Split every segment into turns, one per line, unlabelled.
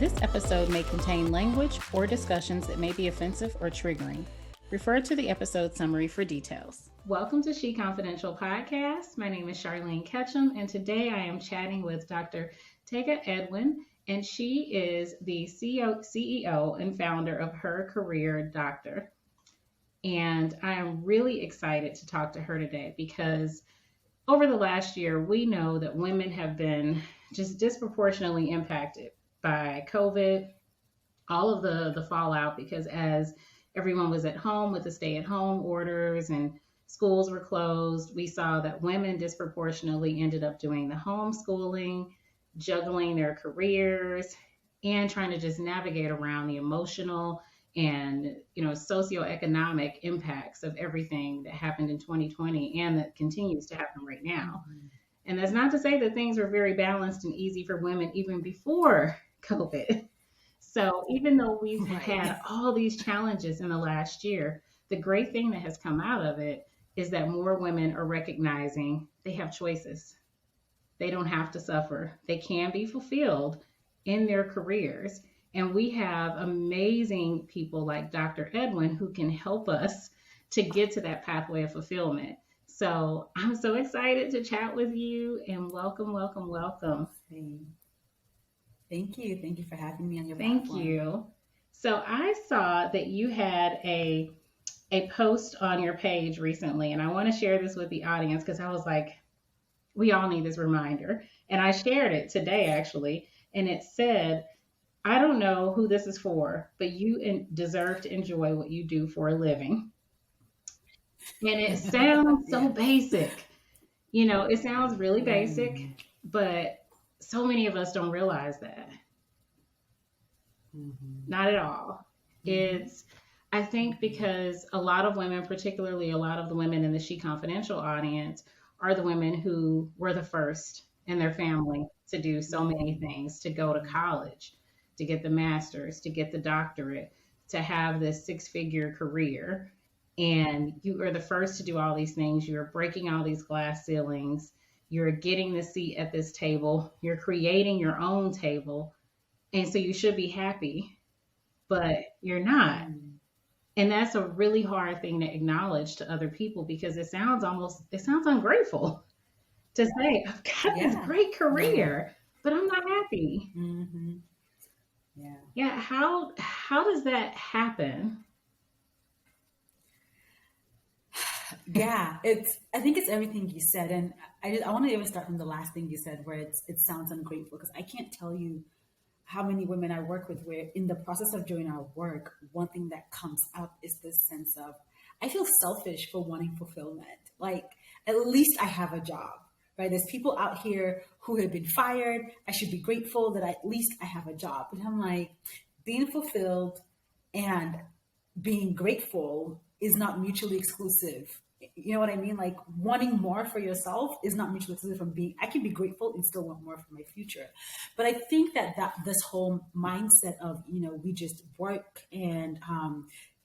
This episode may contain language or discussions that may be offensive or triggering. Refer to the episode summary for details. Welcome to SheConfidential podcast. My name is Charlene Ketchum, and today I am chatting with Dr. Tega Edwin, and she is the CEO and founder of Her Career Doctor. And I am really excited to talk to her today because over the last year, we know that women have been just disproportionately impacted by COVID, all of the fallout, because as everyone was at home with the stay-at-home orders and schools were closed, we saw that women disproportionately ended up doing the homeschooling, juggling their careers, and trying to just navigate around the emotional and socioeconomic impacts of everything that happened in 2020 and that continues to happen right now. Mm-hmm. And that's not to say that things were very balanced and easy for women even before COVID. So even though we've had all these challenges in the last year, the great thing that has come out of it is that more women are recognizing they have choices. They don't have to suffer. They can be fulfilled in their careers. And we have amazing people like Dr. Edwin who can help us to get to that pathway of fulfillment. So I'm so excited to chat with you, and welcome.
Thank you. Thank you for having me on your
platform.
Thank
you. So I saw that you had a post on your page recently, and I want to share this with the audience because I was like, we all need this reminder. And I shared it today, actually, and it said, I don't know who this is for, but you deserve to enjoy what you do for a living. And it sounds so basic. It sounds really basic, but so many of us don't realize that. Mm-hmm. Not at all. Mm-hmm. I think because a lot of women, particularly a lot of the women in the SheConfidential audience, are the women who were the first in their family to do so many things, to go to college, to get the master's, to get the doctorate, to have this 6-figure career. And you are the first to do all these things. You're breaking all these glass ceilings. You're getting the seat at this table. You're creating your own table. And so you should be happy, but you're not. And that's a really hard thing to acknowledge to other people because it sounds ungrateful to say, I've got this great career, but I'm not happy.
Mm-hmm.
Yeah. How does that happen?
Yeah, I think it's everything you said. And I want to even start from the last thing you said where it sounds ungrateful, because I can't tell you how many women I work with where in the process of doing our work, one thing that comes up is this sense of, I feel selfish for wanting fulfillment. Like, at least I have a job, right? There's people out here who have been fired. I should be grateful that at least I have a job. But I'm like, being fulfilled and being grateful is not mutually exclusive. You know what I mean? Like, wanting more for yourself is not mutually exclusive from I can be grateful and still want more for my future. But I think that this whole mindset of, we just work and,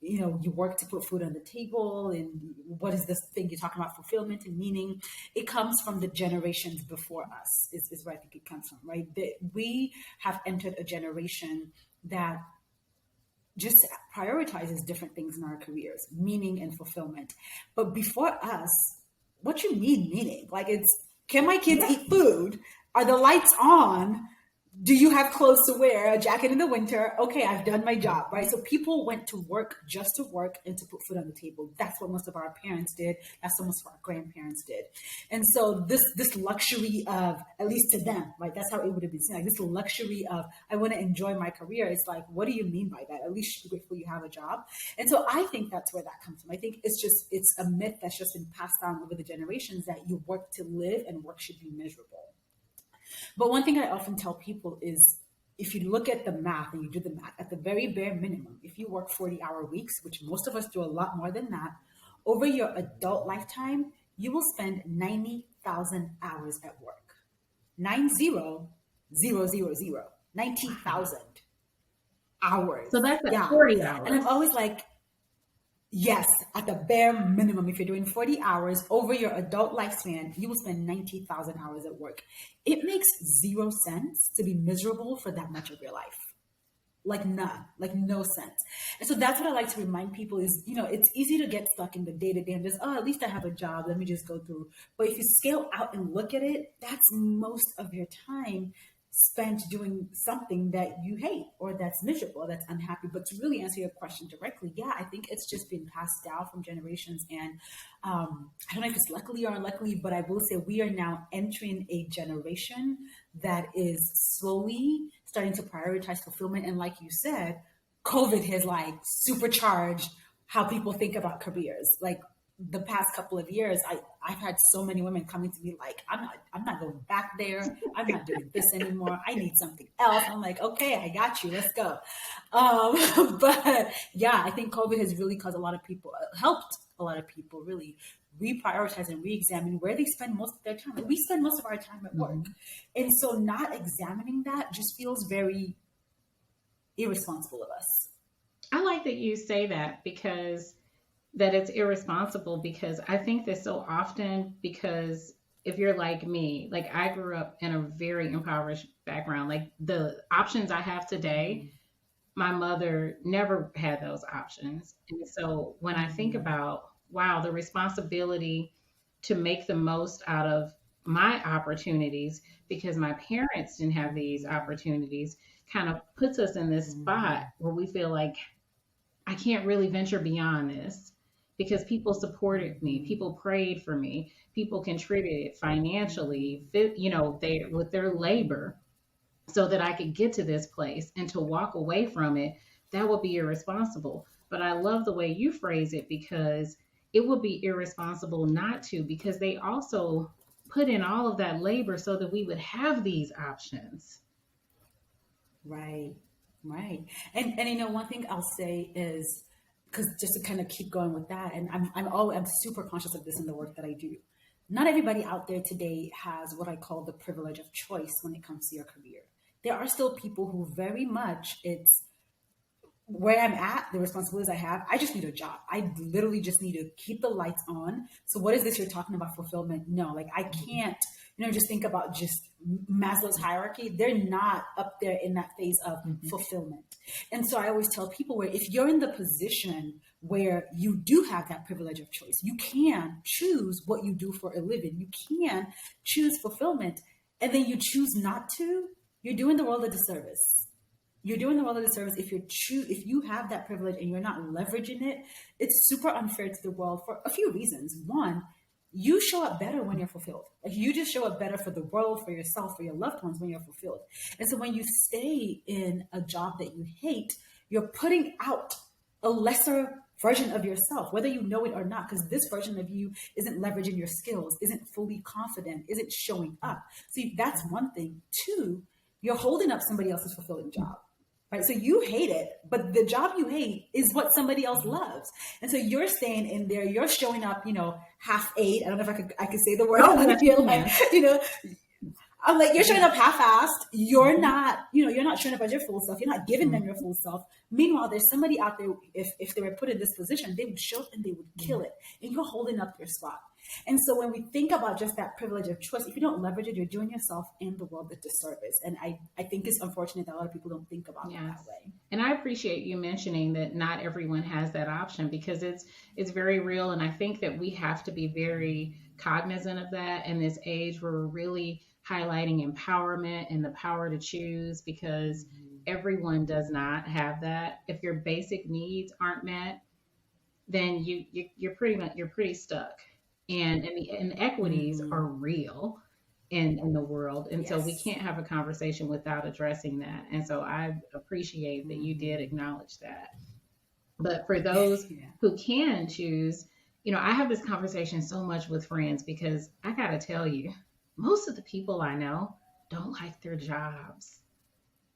you work to put food on the table, and what is this thing you're talking about, fulfillment and meaning? It comes from the generations before us is where I think it comes from, right? We have entered a generation that just prioritizes different things in our careers, meaning and fulfillment. But before us, what you mean meaning? Like, can my kids eat food? Are the lights on? Do you have clothes to wear? A jacket in the winter? Okay, I've done my job, right? So people went to work just to work and to put food on the table. That's what most of our parents did. That's what most of our grandparents did. And so this luxury of, at least to them, right? That's how it would have been seen. Like, this luxury of, I want to enjoy my career. It's like, what do you mean by that? At least you're grateful you have a job. And so I think that's where that comes from. I think it's a myth that's just been passed down over the generations that you work to live and work should be miserable. But one thing I often tell people is, if you look at the math and you do the math, at the very bare minimum, if you work 40-hour weeks, which most of us do a lot more than that, over your adult lifetime, you will spend 90,000 hours at work. 90,000. 90,000 hours.
So that's 40 hours.
And I'm always like, yes, at the bare minimum, if you're doing 40 hours over your adult lifespan, you will spend 90,000 hours at work. It makes zero sense to be miserable for that much of your life. like none, like no sense. And so that's what I like to remind people is, it's easy to get stuck in the day to day and just, oh, at least I have a job. Let me just go through. But if you scale out and look at it, that's most of your time spent doing something that you hate or that's miserable, that's unhappy. But to really answer your question directly, yeah, I think it's just been passed down from generations. And I don't know if it's luckily or unluckily, but I will say we are now entering a generation that is slowly starting to prioritize fulfillment. And like you said, COVID has like supercharged how people think about careers. Like the past couple of years, I've had so many women coming to me like, I'm not going back there. I'm not doing this anymore. I need something else. I'm like, okay, I got you. Let's go. But yeah, I think COVID has really caused helped a lot of people really reprioritize and re-examine where they spend most of their time. Like we spend most of our time at work. And so not examining that just feels very irresponsible of us.
I like that you say that that it's irresponsible, because I think that so often, because if you're like me, like I grew up in a very impoverished background, like the options I have today, my mother never had those options. And so when I think about, wow, the responsibility to make the most out of my opportunities because my parents didn't have these opportunities, kind of puts us in this spot where we feel like I can't really venture beyond this, because people supported me, people prayed for me, people contributed financially, with their labor, so that I could get to this place. And to walk away from it, that would be irresponsible. But I love the way you phrase it, because it would be irresponsible not to, because they also put in all of that labor so that we would have these options.
Right. And one thing I'll say is, because just to kind of keep going with that, and I'm super conscious of this in the work that I do. Not everybody out there today has what I call the privilege of choice when it comes to your career. There are still people who very much it's where I'm at, the responsibilities I have, I just need a job. I literally just need to keep the lights on. So what is this you're talking about fulfillment? No, like I can't, just think about just Maslow's hierarchy. They're not up there in that phase of fulfillment. And so I always tell people where if you're in the position where you do have that privilege of choice, you can choose what you do for a living. You can choose fulfillment, and then you choose not to, you're doing the world a disservice. You're doing the world a disservice if you have that privilege and you're not leveraging it. It's super unfair to the world for a few reasons. One, you show up better when you're fulfilled. Like you just show up better for the world, for yourself, for your loved ones when you're fulfilled. And so when you stay in a job that you hate, you're putting out a lesser version of yourself, whether you know it or not, because this version of you isn't leveraging your skills, isn't fully confident, isn't showing up. See, that's one thing. Two, you're holding up somebody else's fulfilling job. Right. So you hate it, but the job you hate is what somebody else loves. And so you're staying in there, you're showing up, half-assed. I don't know if I could say the word. I'm like, you're showing up half-assed. You're not showing up as your full self. You're not giving them your full self. Meanwhile, there's somebody out there, if they were put in this position, they would show up and they would kill it. And you're holding up your spot. And so when we think about just that privilege of choice, if you don't leverage it, you're doing yourself and the world a disservice. And I think it's unfortunate that a lot of people don't think about it that way.
And I appreciate you mentioning that not everyone has that option, because it's very real. And I think that we have to be very cognizant of that in this age where we're really highlighting empowerment and the power to choose, because everyone does not have that. If your basic needs aren't met, then you're pretty stuck. And the inequities are real in the world. And so we can't have a conversation without addressing that. And so I appreciate that you did acknowledge that. But for those who can choose, I have this conversation so much with friends, because I got to tell you, most of the people I know don't like their jobs.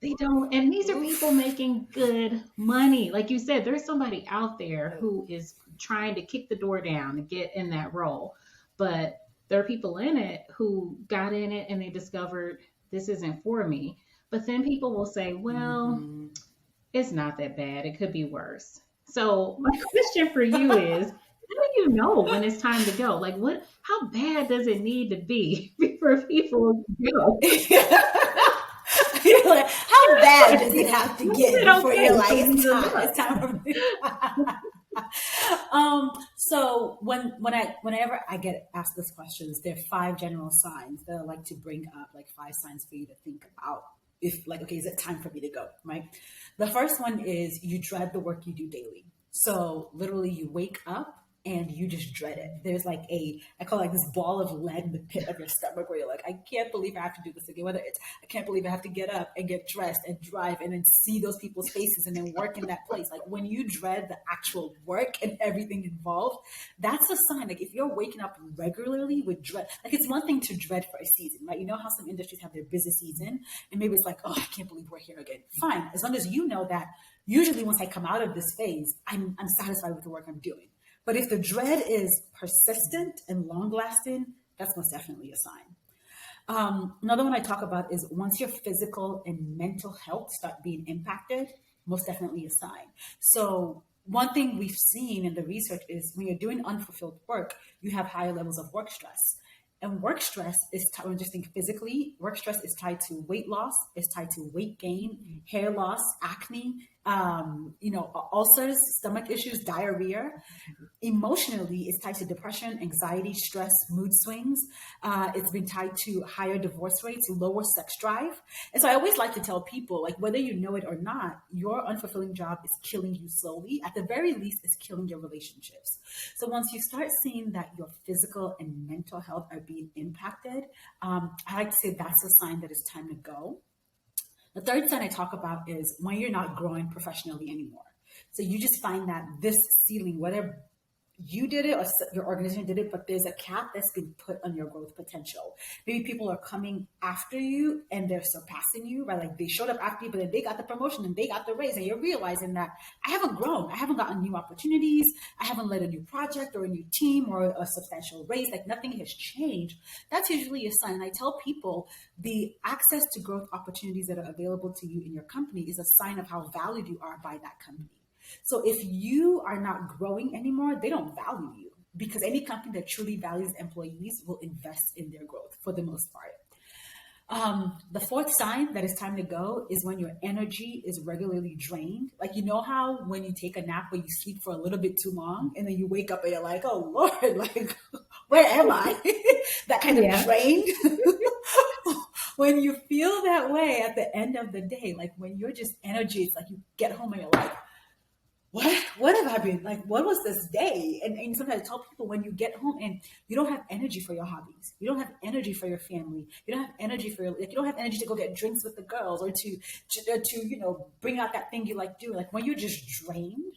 They don't. And these are people making good money. Like you said, there's somebody out there who is trying to kick the door down and get in that role. But there are people in it who got in it and they discovered this isn't for me. But then people will say, well, it's not that bad. It could be worse. So my question for you is, how do you know when it's time to go? Like how bad does it need to be for people to go?
Like, how bad does it have to get before
okay,
you're like,
so
it's time for me? So whenever I get asked these questions, there are 5 general signs that I like to bring up, like 5 signs for you to think about. If like, okay, is it time for me to go? Right. The first one is you dread the work you do daily. So literally, you wake up and you just dread it. There's like I call it like this ball of lead in the pit of your stomach where you're like, I can't believe I have to do this again. Whether it's, I can't believe I have to get up and get dressed and drive and then see those people's faces and then work in that place. Like when you dread the actual work and everything involved, that's a sign. Like if you're waking up regularly with dread, like it's one thing to dread for a season, right? You know how some industries have their busy season and maybe it's like, oh, I can't believe we're here again. Fine. As long as you know that usually once I come out of this phase, I'm satisfied with the work I'm doing. But if the dread is persistent and long lasting, that's most definitely a sign. Another one I talk about is once your physical and mental health start being impacted, most definitely a sign. So one thing we've seen in the research is when you're doing unfulfilled work, you have higher levels of work stress. And work stress is, when just think physically, work stress is tied to weight loss, is tied to weight gain, hair loss, acne, ulcers, stomach issues, diarrhea. Emotionally, it's tied to depression, anxiety, stress, mood swings. It's been tied to higher divorce rates, lower sex drive. And so I always like to tell people, like, whether you know it or not, your unfulfilling job is killing you slowly. At the very least, it's killing your relationships. So once you start seeing that your physical and mental health are being impacted, I like to say that's a sign that it's time to go. The third sign I talk about is when you're not growing professionally anymore. So you just find that this ceiling, whether you did it or your organization did it, but there's a cap that's been put on your growth potential. Maybe people are coming after you and they're surpassing you, right? Like they showed up after you, but then they got the promotion and they got the raise, and you're realizing that I haven't grown. I haven't gotten new opportunities. I haven't led a new project or a new team or a substantial raise. Like nothing has changed. That's usually a sign. And I tell people the access to growth opportunities that are available to you in your company is a sign of how valued you are by that company. So if you are not growing anymore, they don't value you, because any company that truly values employees will invest in their growth for the most part. The fourth sign that it's time to go is when your energy is regularly drained. Like, you know how when you take a nap where you sleep for a little bit too long and then you wake up and you're like, oh Lord, like, where am I? That kind of drained. When you feel that way at the end of the day, like when you're just energy, it's like you get home and you're like, what have I been like? What was this day? And sometimes I tell people, when you get home and you don't have energy for your hobbies, you don't have energy for your family, you don't have energy for you don't have energy to go get drinks with the girls or to bring out that thing you like doing. Like when you're just drained,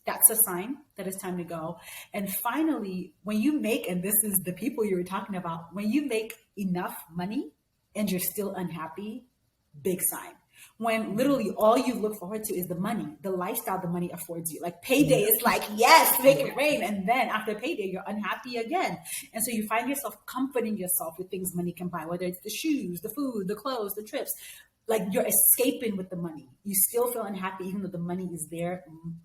that's a sign that it's time to go. And finally, when you make, and this is the people you were talking about, when you make enough money and you're still unhappy, big sign. When literally all you look forward to is the money, the lifestyle the money affords you. Like payday is like, yes, make it rain. And then after payday, you're unhappy again. And so you find yourself comforting yourself with things money can buy, whether it's the shoes, the food, the clothes, the trips. Like you're escaping with the money. You still feel unhappy even though the money is there.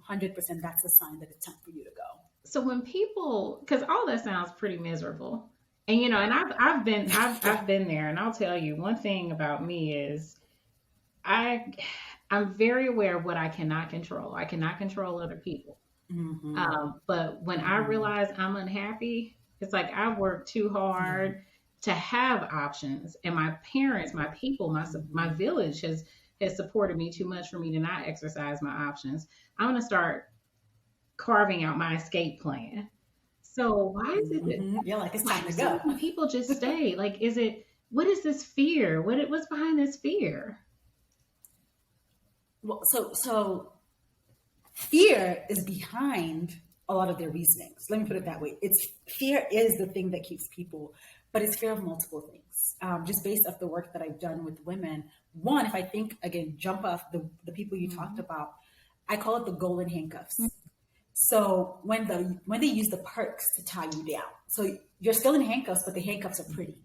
100%, that's a sign that it's time for you to go.
So when people, because all that sounds pretty miserable, and I've been there, and I'll tell you one thing about me is I I'm very aware of what I cannot control. I cannot control other people. But when I realize I'm unhappy, it's like I've worked too hard to have options, and my parents, my people, my village has supported me too much for me to not exercise my options. I'm gonna start carving out my escape plan. So why is it that
You're like, it's
why
time
do
to
so
go.
many people just stay? Like, what is this fear? What's behind this fear?
Well, so fear is behind a lot of their reasonings. Let me put it that way. It's fear is the thing that keeps people, but it's fear of multiple things. Just based off the work that I've done with women. One, if I think again, jump off the people you talked about, I call it the golden handcuffs. So when they use the perks to tie you down, so you're still in handcuffs, but the handcuffs are pretty,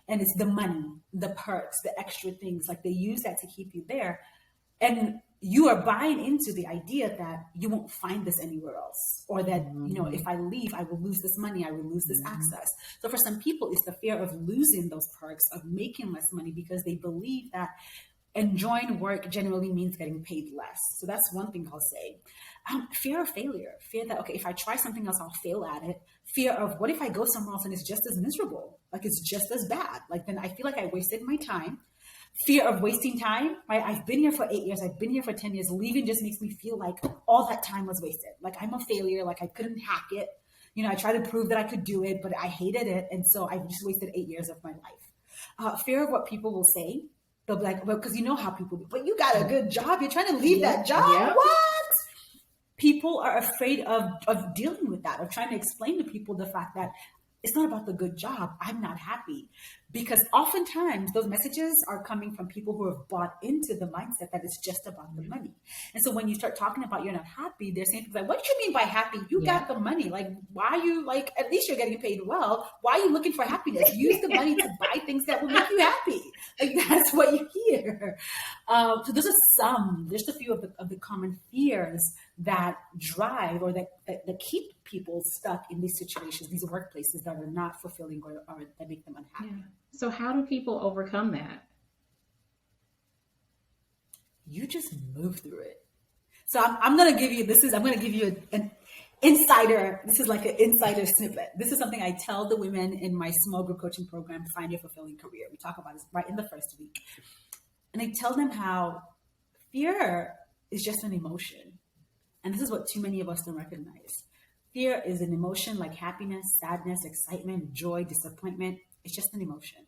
and it's the money, the perks, the extra things. Like they use that to keep you there, and you are buying into the idea that you won't find this anywhere else, or that if I leave, I will lose this money, I will lose this access. So for some people, it's the fear of losing those perks, of making less money, because they believe that enjoying work generally means getting paid less. So that's one thing I'll say. Fear of failure, fear that, okay, if I try something else, I'll fail at it. Fear of what if I go somewhere else and it's just as miserable? Like it's just as bad. Like then I feel like I wasted my time. Fear of wasting time, right? I've been here for 8 years. I've been here for 10 years. Leaving just makes me feel like all that time was wasted. Like I'm a failure. Like I couldn't hack it. I tried to prove that I could do it, but I hated it. And so I just wasted 8 years of my life. Fear of what people will say. They'll be like, well, because you know how people do, but you got a good job. You're trying to leave that job. Yeah. What? People are afraid of dealing with that, of trying to explain to people the fact that it's not about the good job. I'm not happy. Because oftentimes those messages are coming from people who have bought into the mindset that it's just about the money. And so when you start talking about you're not happy, they're saying things like, what do you mean by happy? You got the money. Like, why are you like, at least you're getting paid well. Why are you looking for happiness? Use the money to buy things that will make you happy. Like that's what you hear. So there's a few of the common fears that drive or that keep people stuck in these situations, these workplaces that are not fulfilling or that make them unhappy.
Yeah. So how do people overcome that?
You just move through it. So I'm going to give you an insider. This is like an insider snippet. This is something I tell the women in my small group coaching program, Find Your Fulfilling Career. We talk about this right in the first week. And I tell them how fear is just an emotion. And this is what too many of us don't recognize. Fear is an emotion like happiness, sadness, excitement, joy, disappointment. It's just an emotion.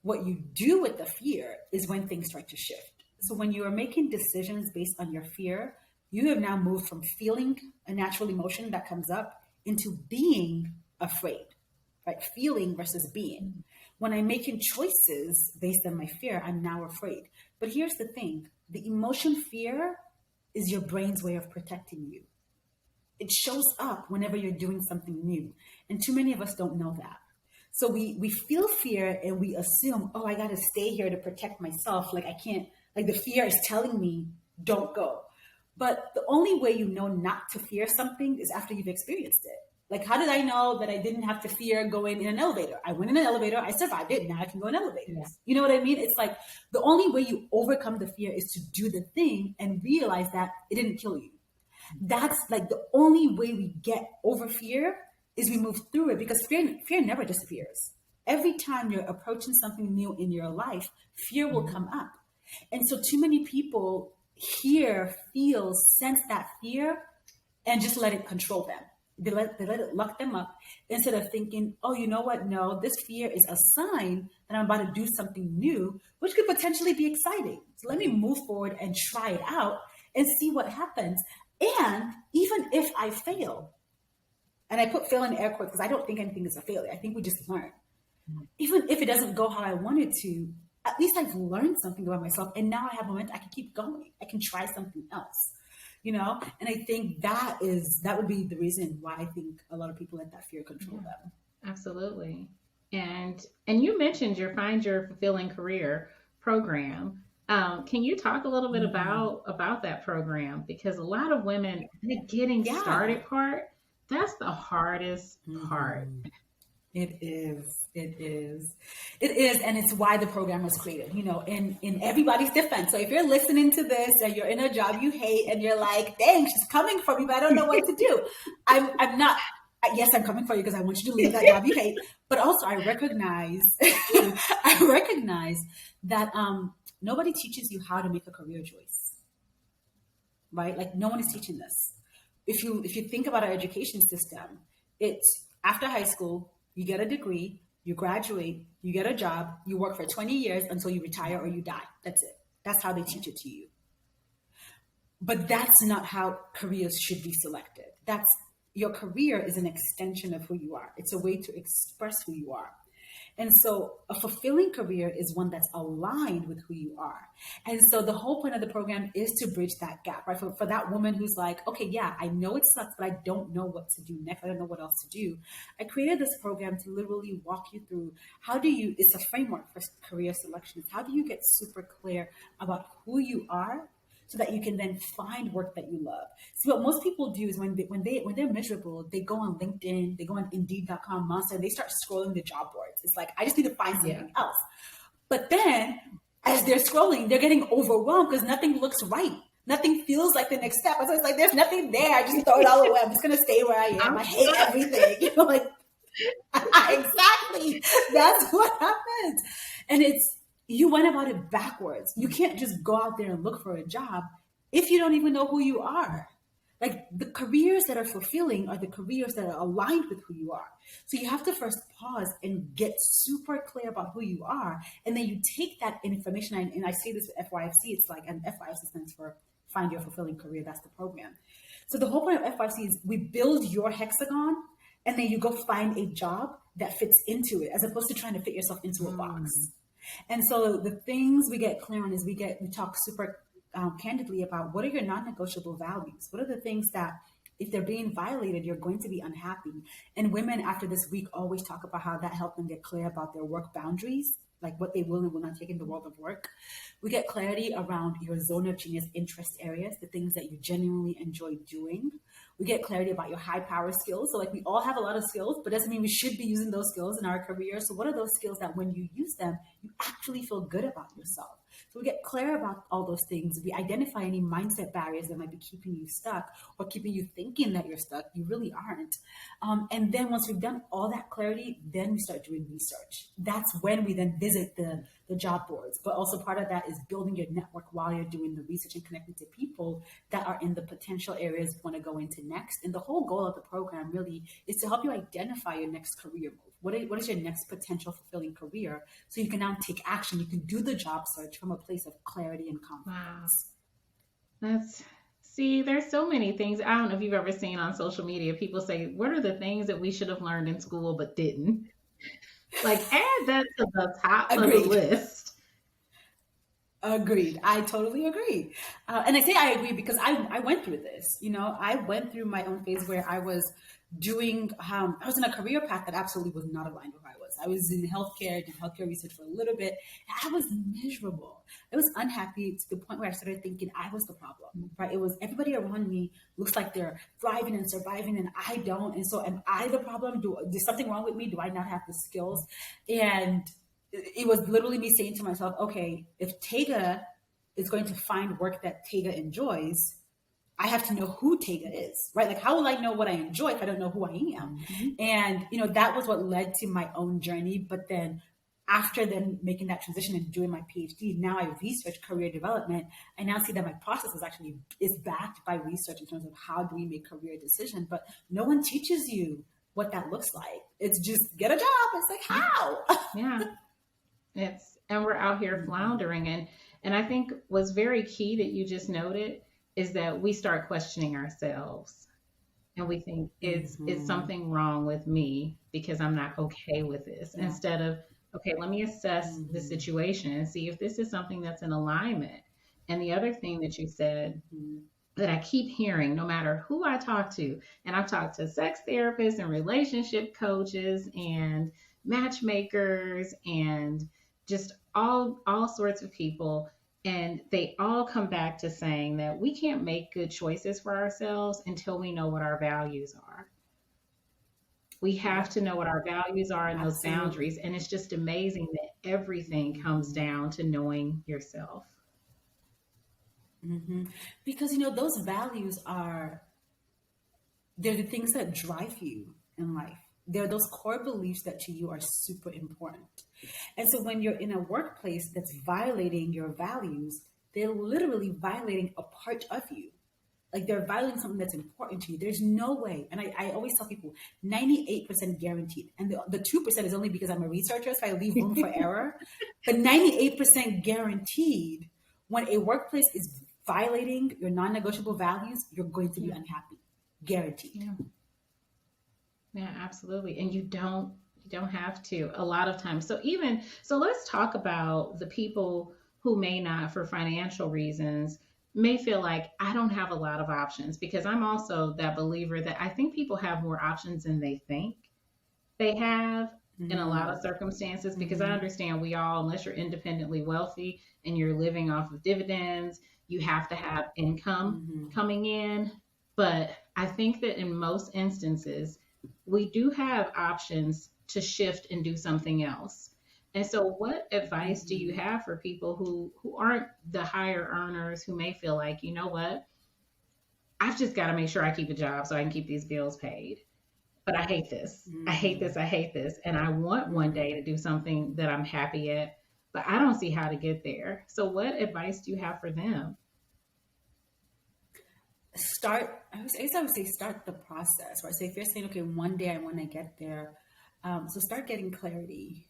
What you do with the fear is when things start to shift. So when you are making decisions based on your fear, you have now moved from feeling a natural emotion that comes up into being afraid, right? Feeling versus being. When I'm making choices based on my fear, I'm now afraid. But here's the thing. The emotion fear is your brain's way of protecting you. It shows up whenever you're doing something new. And too many of us don't know that. So we feel fear and we assume, oh, I got to stay here to protect myself. Like I can't, like the fear is telling me, don't go. But the only way you know not to fear something is after you've experienced it. Like, how did I know that I didn't have to fear going in an elevator? I went in an elevator, I survived it, now I can go in elevators. Yeah. You know what I mean? It's like the only way you overcome the fear is to do the thing and realize that it didn't kill you. That's like the only way we get over fear is we move through it, because fear never disappears. Every time you're approaching something new in your life, fear will come up. And so too many people hear, feel, sense that fear and just let it control them. They let it lock them up instead of thinking, oh, you know what? No, this fear is a sign that I'm about to do something new, which could potentially be exciting. So let me move forward and try it out and see what happens. And even if I fail, and I put fail in air quotes because I don't think anything is a failure. I think we just learn. Even if it doesn't go how I wanted to, at least I've learned something about myself. And now I have momentum. I can keep going. I can try something else. And I think that would be the reason why I think a lot of people let that fear control them.
Absolutely. And you mentioned your Find Your Fulfilling Career program. Can you talk a little bit about that program? Because a lot of women, the getting started part, that's the hardest part.
It is. And it's why the program was created, in everybody's defense. So if you're listening to this and you're in a job you hate and you're like, dang, she's coming for me, but I don't know what to do. I'm not, yes, I'm coming for you because I want you to leave that job you hate. But also I recognize that nobody teaches you how to make a career choice, right? Like no one is teaching this. If you think about our education system, it's after high school, you get a degree, you graduate, you get a job, you work for 20 years until you retire or you die. That's it. That's how they teach it to you. But that's not how careers should be selected. Your career is an extension of who you are. It's a way to express who you are. And so a fulfilling career is one that's aligned with who you are. And so the whole point of the program is to bridge that gap, right? For that woman who's like, okay, yeah, I know it sucks, but I don't know what to do next. I don't know what else to do. I created this program to literally walk you through it's a framework for career selection. How do you get super clear about who you are so that you can then find work that you love? See, what most people do is when they're miserable, they go on LinkedIn, they go on Indeed.com, Monster, and they start scrolling the job boards. It's like, I just need to find something else. But then as they're scrolling, they're getting overwhelmed because nothing looks right. Nothing feels like the next step. So it's like, there's nothing there. I just throw it all away. I'm just going to stay where I am. I hate everything. You know, like, exactly. That's what happens. And it's, you went about it backwards. You can't just go out there and look for a job if you don't even know who you are. Like, the careers that are fulfilling are the careers that are aligned with who you are. So you have to first pause and get super clear about who you are. And then you take that information. And I say this with FYFC, it's like, and FYFC stands for Find Your Fulfilling Career. That's the program. So the whole point of FYFC is we build your hexagon, and then you go find a job that fits into it, as opposed to trying to fit yourself into a box. And so the things we get clear on is we talk super candidly about what are your non-negotiable values? What are the things that if they're being violated, you're going to be unhappy? And women after this week always talk about how that helped them get clear about their work boundaries, like what they will and will not take in the world of work. We get clarity around your zone of genius interest areas, the things that you genuinely enjoy doing. We get clarity about your high power skills. So like, we all have a lot of skills, but doesn't mean we should be using those skills in our career. So what are those skills that when you use them, you actually feel good about yourself? So we get clear about all those things. We identify any mindset barriers that might be keeping you stuck or keeping you thinking that you're stuck. You really aren't. And then once we've done all that clarity, then we start doing research. That's when we then visit the job boards. But also part of that is building your network while you're doing the research and connecting to people that are in the potential areas you want to go into next. And the whole goal of the program really is to help you identify your next career move. What is your next potential fulfilling career? So you can now take action. You can do the job search from a place of clarity and confidence.
Wow. There's so many things. I don't know if you've ever seen on social media, people say, what are the things that we should have learned in school but didn't? Like, add that to the top of the list.
Agreed. I totally agree. And I say I agree because I went through this. You know, I went through my own phase where I was doing, I was in a career path that absolutely was not aligned with who I was. I was in healthcare, did healthcare research for a little bit. And I was miserable. I was unhappy to the point where I started thinking I was the problem, right? It was everybody around me looks like they're thriving and surviving and I don't. And so am I the problem? Is something wrong with me? Do I not have the skills? And it was literally me saying to myself, okay, if Tega is going to find work that Tega enjoys, I have to know who Tega is, right? Like, how will I know what I enjoy if I don't know who I am? Mm-hmm. And, you know, that was what led to my own journey. But then after then making that transition and doing my PhD, now I research career development. I now see that my process is backed by research in terms of how do we make career decisions, but no one teaches you what that looks like. It's just get a job. It's like, how?
Yeah. And we're out here floundering. And I think what's very key that you just noted is that we start questioning ourselves and we think is something wrong with me because I'm not okay with this, instead of, okay, let me assess the situation and see if this is something that's in alignment. And the other thing that you said that I keep hearing, no matter who I talk to, and I've talked to sex therapists and relationship coaches and matchmakers and just all sorts of people, and they all come back to saying that we can't make good choices for ourselves until we know what our values are. We have to know what our values are and those boundaries. And it's just amazing that everything comes down to knowing yourself.
Mm-hmm. Because, you know, those values they're the things that drive you in life. They're those core beliefs that to you are super important. And so when you're in a workplace that's violating your values, they're literally violating a part of you. Like, they're violating something that's important to you. There's no way. And I always tell people 98% guaranteed. And the 2% is only because I'm a researcher, so I leave room for error. But 98% guaranteed, when a workplace is violating your non-negotiable values, you're going to be unhappy. Guaranteed.
Yeah, absolutely. And you don't have to a lot of times. So let's talk about the people who may not, for financial reasons, may feel like I don't have a lot of options, because I'm also that believer that I think people have more options than they think they have in a lot of circumstances, because I understand we all, unless you're independently wealthy and you're living off of dividends, you have to have income coming in. But I think that in most instances, we do have options to shift and do something else. And so what advice do you have for people who aren't the higher earners, who may feel like, you know what, I've just got to make sure I keep a job so I can keep these bills paid. But I hate this. I hate
Mm-hmm.
this. I hate this. And I want one day to do something that I'm happy at, but I don't see how to get there. So what advice do you have for them?
Start, I would say start the process, right? So if you're saying, okay, one day I want to get there, so start getting clarity.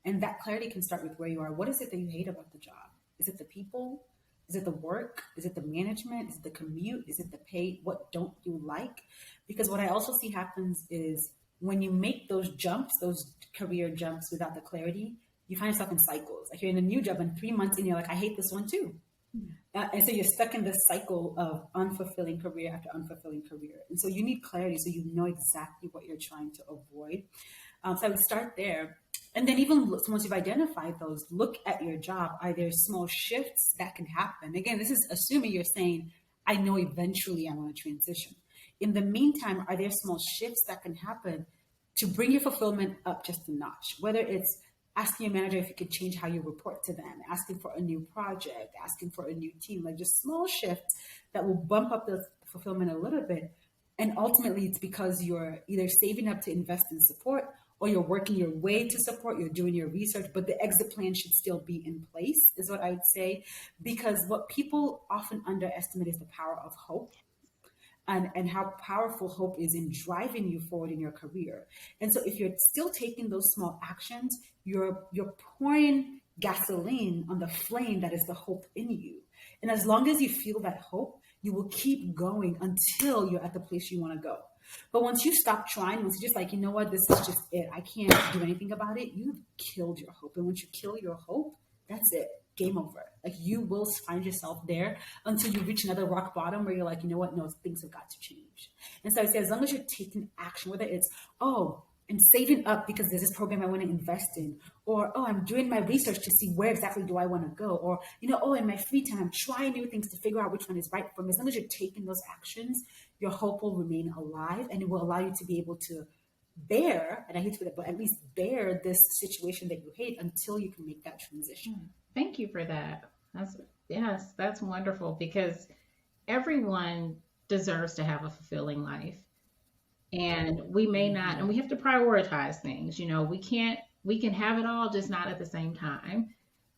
And that clarity can start with where you are. What is it that you hate about the job? Is it the people? Is it the work? Is it the management? Is it the commute? Is it the pay? What don't you like? Because what I also see happens is when you make those jumps, those career jumps without the clarity, you find yourself in cycles. Like you're in a new job and 3 months in, you're like, I hate this one too. And so you're stuck in this cycle of unfulfilling career after unfulfilling career. And so you need clarity so you know exactly what you're trying to avoid. So I would start there. And then even once you've identified those, look at your job. Are there small shifts that can happen? Again, this is assuming you're saying, I know eventually I'm going to transition. In the meantime, are there small shifts that can happen to bring your fulfillment up just a notch? Whether it's asking your manager if you could change how you report to them, asking for a new project, asking for a new team, like just small shifts that will bump up the fulfillment a little bit. And ultimately, it's because you're either saving up to invest in support or you're working your way to support, you're doing your research, but the exit plan should still be in place, is what I would say. Because what people often underestimate is the power of hope and how powerful hope is in driving you forward in your career. And so if you're still taking those small actions, you're pouring gasoline on the flame that is the hope in you. And as long as you feel that hope, you will keep going until you're at the place you want to go. But once you stop trying, once you're just like, you know what, this is just it, I can't do anything about it, you've killed your hope. And once you kill your hope, that's it. Game over. Like you will find yourself there until you reach another rock bottom where you're like, you know what? No, things have got to change. And so I say, as long as you're taking action, whether it's, oh, I'm saving up because there's this program I want to invest in, or oh, I'm doing my research to see where exactly do I want to go, or you know, oh, in my free time, I'm trying new things to figure out which one is right for me. As long as you're taking those actions, your hope will remain alive, and it will allow you to be able to bear, and I hate to put it, but at least bear this situation that you hate until you can make that transition.
Thank you for that. That's yes, that's wonderful because everyone deserves to have a fulfilling life. And we may not, and
Mm-hmm.
we have to prioritize things. We can have it all, just not at the same time.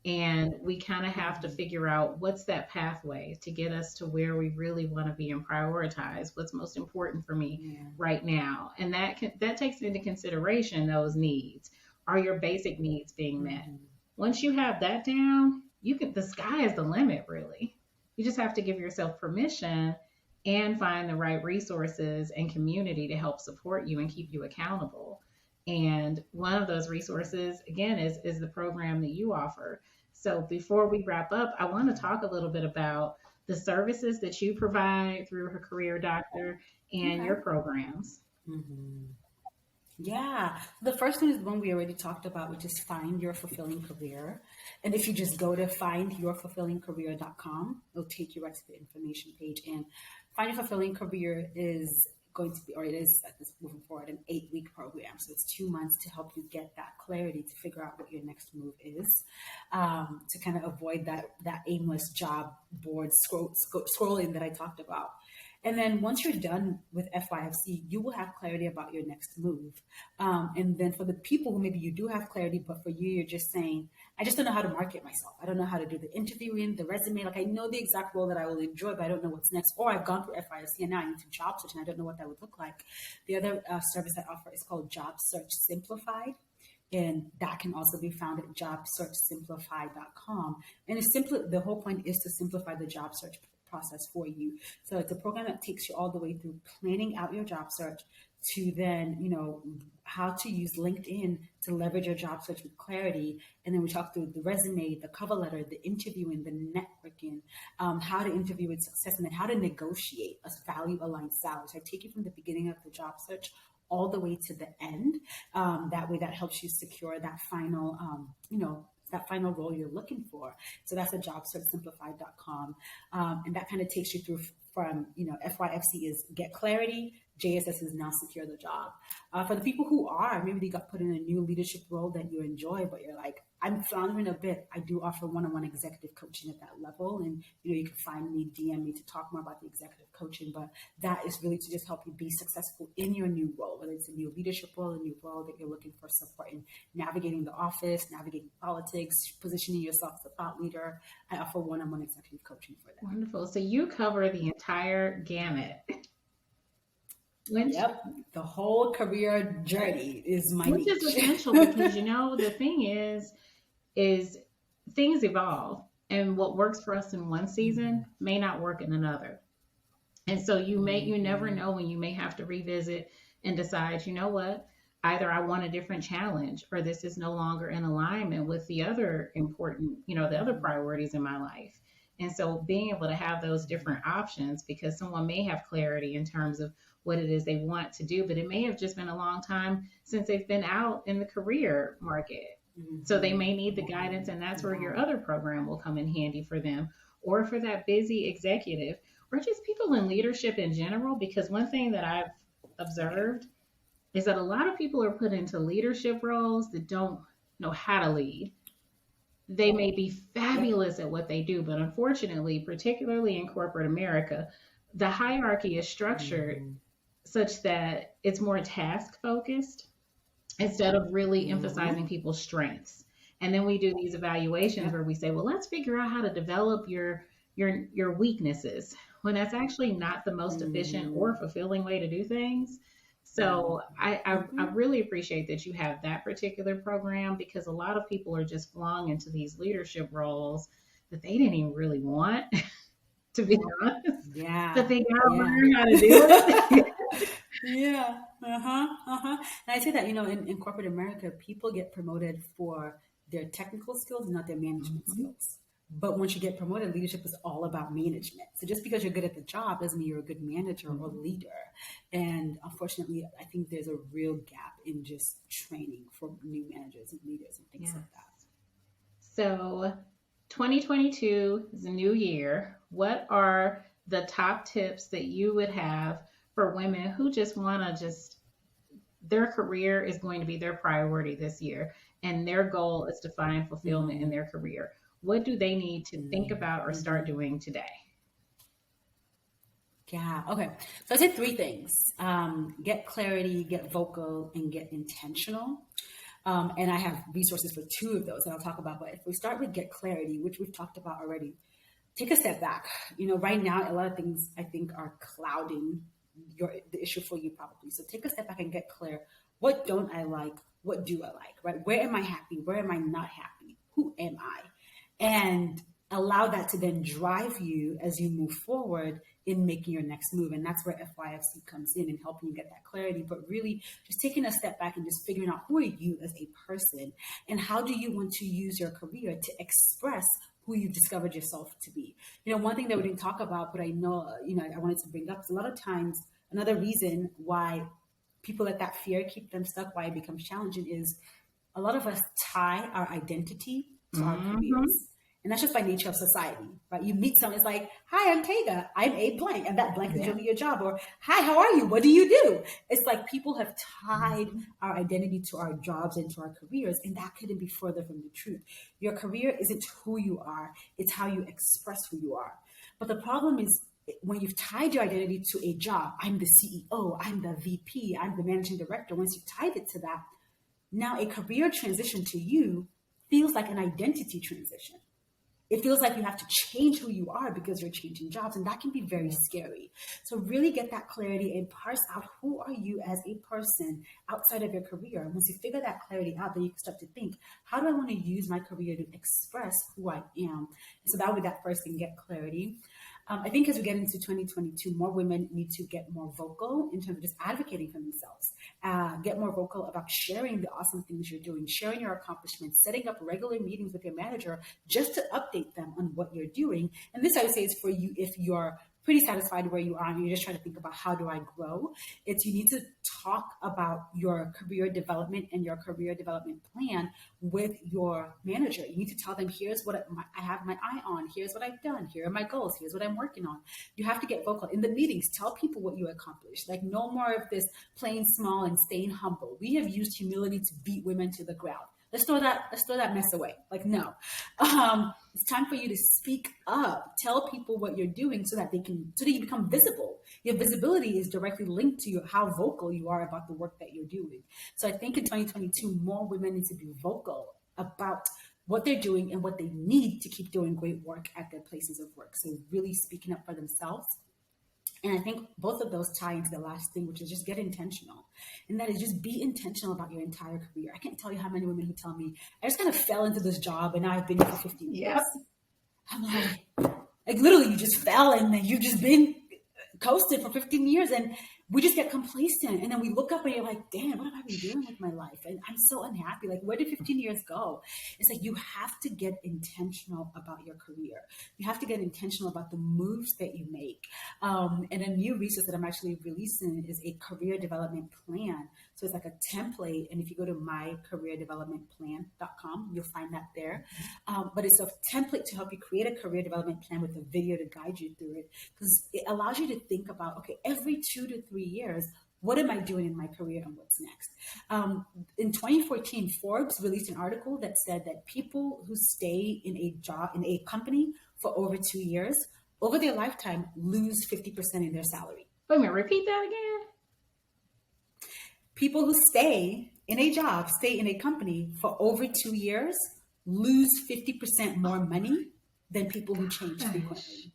And we kind of have to
Mm-hmm.
figure out what's that pathway to get us to where we really want to be and prioritize what's most important for me
Yeah.
right now. And that takes into consideration those needs. Are your basic needs being met?
Mm-hmm.
Once you have that down, the sky is the limit, really. You just have to give yourself permission and find the right resources and community to help support you and keep you accountable. And one of those resources, again, is the program that you offer. So before we wrap up, I want to talk a little bit about the services that you provide through her career doctor and
Okay.
your programs.
Mm-hmm. Yeah. The first one is the one we already talked about, which is find your fulfilling career. And if you just go to findyourfulfillingcareer.com, it'll take you right to the information page. And Find Your Fulfilling Career is going to be, or it is at this moving forward, an 8-week program. So it's 2 months to help you get that clarity to figure out what your next move is, to kind of avoid that aimless job board scrolling that I talked about. And then once you're done with FYFC, you will have clarity about your next move. And then for the people who maybe you do have clarity, but for you, you're just saying, I just don't know how to market myself. I don't know how to do the interviewing, the resume. Like I know the exact role that I will enjoy, but I don't know what's next. Or I've gone through FYFC and now I need to job search and I don't know what that would look like. The other service I offer is called Job Search Simplified. And that can also be found at jobsearchsimplify.com. And it's simply, the whole point is to simplify the job search process for you. So it's a program that takes you all the way through planning out your job search to then, how to use LinkedIn to leverage your job search with clarity. And then we talk through the resume, the cover letter, the interviewing, the networking, how to interview with success, and then how to negotiate a value aligned salary. So I take you from the beginning of the job search all the way to the end. That way, that helps you secure that final, that final role you're looking for. So that's a jobsearchsimplified.com. And that kind of takes you through from, FYFC is get clarity, JSS has now secured the job. For the people who are, maybe they got put in a new leadership role that you enjoy, but you're like, I'm floundering a bit. I do offer one-on-one executive coaching at that level. And, you can find me, DM me to talk more about the executive coaching, but that is really to just help you be successful in your new role, whether it's a new leadership role, a new role that you're looking for support in navigating the office, navigating politics, positioning yourself as a thought leader. I offer one-on-one executive coaching for that.
Wonderful. So you cover the entire gamut.
Yep, the whole career journey is my
which
niche.
is essential because the thing is things evolve, and what works for us in one season may not work in another. And so you never know when you may have to revisit and decide, what, either I want a different challenge, or this is no longer in alignment with the other important, the other priorities in my life. And so being able to have those different options, because someone may have clarity in terms of what it is they want to do, but it may have just been a long time since they've been out in the career market. So they may need the guidance, and that's where your other program will come in handy for them, or for that busy executive, or just people in leadership in general. Because one thing that I've observed is that a lot of people are put into leadership roles that don't know how to lead. They may be fabulous at what they do, but unfortunately, particularly in corporate America, the hierarchy is structured such that it's more task focused instead of really emphasizing people's strengths. And then we do these evaluations where we say, well, let's figure out how to develop your weaknesses, when that's actually not the most efficient or fulfilling way to do things. So I really appreciate that you have that particular program, because a lot of people are just flung into these leadership roles that they didn't even really want, to be honest.
Yeah.
But they gotta learn how to do it.
Yeah. And I say that, in corporate America, people get promoted for their technical skills, not their management skills. But once you get promoted, leadership is all about management. So just because you're good at the job doesn't mean you're a good manager or leader. And unfortunately, I think there's a real gap in just training for new managers and leaders and things like that.
So 2022 is a new year. What are the top tips that you would have for women who just want to their career is going to be their priority this year, and their goal is to find fulfillment in their career? What do they need to think about or start doing today?
Yeah. Okay. So I said 3 things: get clarity, get vocal, and get intentional. And I have resources for 2 of those that I'll talk about. But if we start with get clarity, which we've talked about already, take a step back. Right now, a lot of things I think are clouding the issue for you probably. So take a step back and get clear. What don't I like? What do I like? Right? Where am I happy? Where am I not happy? Who am I? And allow that to then drive you as you move forward in making your next move. And that's where FYFC comes in and helping you get that clarity, but really just taking a step back and just figuring out, who are you as a person, and how do you want to use your career to express who you've discovered yourself to be. One thing that we didn't talk about, but I know, I wanted to bring up, is a lot of times another reason why people let that fear keep them stuck, why it becomes challenging, is a lot of us tie our identity to our careers. And that's just by nature of society, right? You meet someone, it's like, hi, I'm Tega, I'm a blank, and that blank is usually your job. Or, hi, how are you? What do you do? It's like people have tied our identity to our jobs and to our careers, and that couldn't be further from the truth. Your career isn't who you are, it's how you express who you are. But the problem is, when you've tied your identity to a job, I'm the CEO, I'm the VP, I'm the managing director, once you've tied it to that, now a career transition to you feels like an identity transition. It feels like you have to change who you are because you're changing jobs, and that can be very scary. So really get that clarity and parse out, who are you as a person outside of your career. And once you figure that clarity out, then you can start to think, how do I want to use my career to express who I am? And so that would be that first thing, get clarity. I think as we get into 2022, more women need to get more vocal in terms of just advocating for themselves. Get more vocal about sharing the awesome things you're doing, sharing your accomplishments, setting up regular meetings with your manager just to update them on what you're doing. And this, I would say, is for you if you're pretty satisfied where you are and you're just trying to think about how do I grow, it's you need to talk about your career development and your career development plan with your manager. You need to tell them, here's what I have my eye on, here's what I've done, here are my goals, here's what I'm working on. You have to get vocal in the meetings. Tell people what you accomplished. Like, no more of this playing small and staying humble. We have used humility to beat women to the ground. Let's throw that mess away. Like, no. It's time for you to speak up. Tell people what you're doing so that you become visible. Your visibility is directly linked to how vocal you are about the work that you're doing. So I think in 2022, more women need to be vocal about what they're doing and what they need to keep doing great work at their places of work. So really speaking up for themselves. And I think both of those tie into the last thing, which is just get intentional. And that is just be intentional about your entire career. I can't tell you how many women who tell me, I just kind of fell into this job and now I've been here for 15 years.
Yep.
I'm like literally you just fell and you've just been coasted for 15 years and we just get complacent. And then we look up and you're like, damn, what have I been doing with my life? And I'm so unhappy. Like, where did 15 years go? It's like, you have to get intentional about your career. You have to get intentional about the moves that you make. And a new resource that I'm actually releasing is a career development plan. So it's like a template. And if you go to mycareerdevelopmentplan.com, you'll find that there. But it's a template to help you create a career development plan with a video to guide you through it. Because it allows you to think about, okay, every 2 to 3 years, what am I doing in my career and what's next? In 2014, Forbes released an article that said that people who stay in a job, in a company for over 2 years, over their lifetime, lose 50% in their salary.
Wait a minute, repeat that again.
People who stay in a job, stay in a company for over 2 years, lose 50% more money than people who change frequently.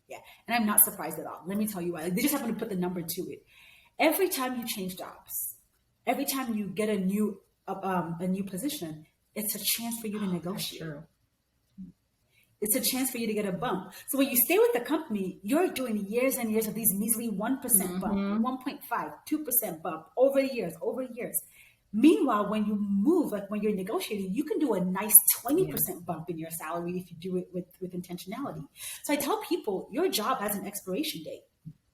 Yeah, and I'm not surprised at all. Let me tell you why. They just happen to put the number to it. Every time you change jobs, every time you get a new position, it's a chance for you to negotiate.
True.
It's a chance for you to get a bump. So when you stay with the company, you're doing years and years of these measly 1% bump, 1.5, 2% bump over years. Meanwhile, when you move, like when you're negotiating, you can do a nice 20% bump in your salary if you do it with intentionality. So I tell people, your job has an expiration date.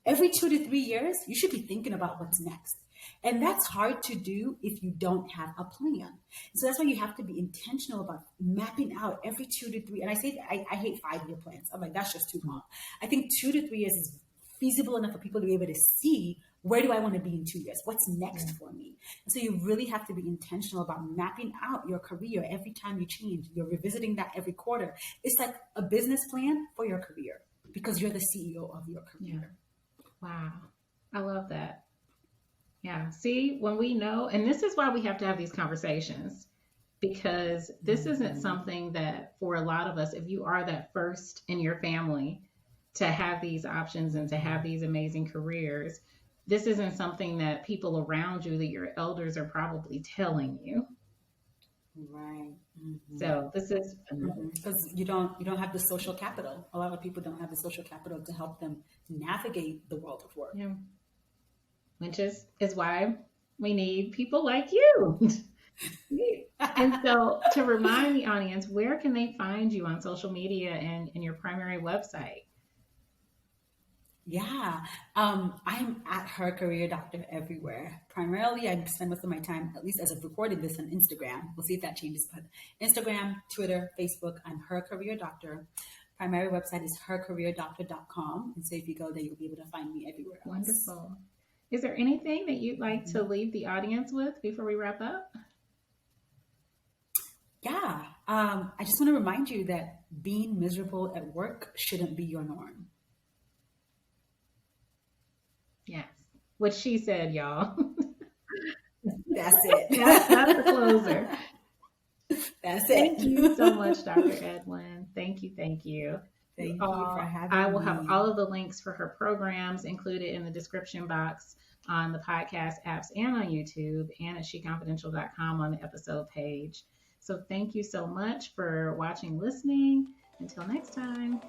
Every 2 to 3 years, you should be thinking about what's next. And that's hard to do if you don't have a plan. So that's why you have to be intentional about mapping out every 2 to 3. And I say, I hate 5-year plans. I'm like, that's just too long. I think 2 to 3 years is feasible enough for people to be able to see, where do I want to be in 2 years? What's next for me? And so you really have to be intentional about mapping out your career every time you change. You're revisiting that every quarter. It's like a business plan for your career because you're the CEO of your career.
Wow. I love that. Yeah. See, when we know, and this is why we have to have these conversations, because this isn't something that for a lot of us, if you are that first in your family to have these options and to have these amazing careers, this isn't something that people around you, that your elders are probably telling you.
Right. Mm-hmm.
So this is
because you don't have the social capital. A lot of people don't have the social capital to help them navigate the world of work.
Yeah. Which is why we need people like you. And so to remind the audience, where can they find you on social media and your primary website?
Yeah, I'm at Her Career Doctor everywhere. Primarily, I spend most of my time, at least as I've recorded this, on Instagram. We'll see if that changes, but Instagram, Twitter, Facebook, I'm Her Career Doctor. Primary website is hercareerdoctor.com. And so if you go there, you'll be able to find me everywhere else.
Wonderful. Is there anything that you'd like to leave the audience with before we wrap up?
Yeah, I just want to remind you that being miserable at work shouldn't be your norm.
Yes. What she said, y'all.
That's it.
That's the closer.
That's it.
Thank you so much, Dr. Edwin. Thank you.
Thank you for having me.
I will have all of the links for her programs included in the description box on the podcast apps and on YouTube and at SheConfidential.com on the episode page. So thank you so much for watching, listening. Until next time.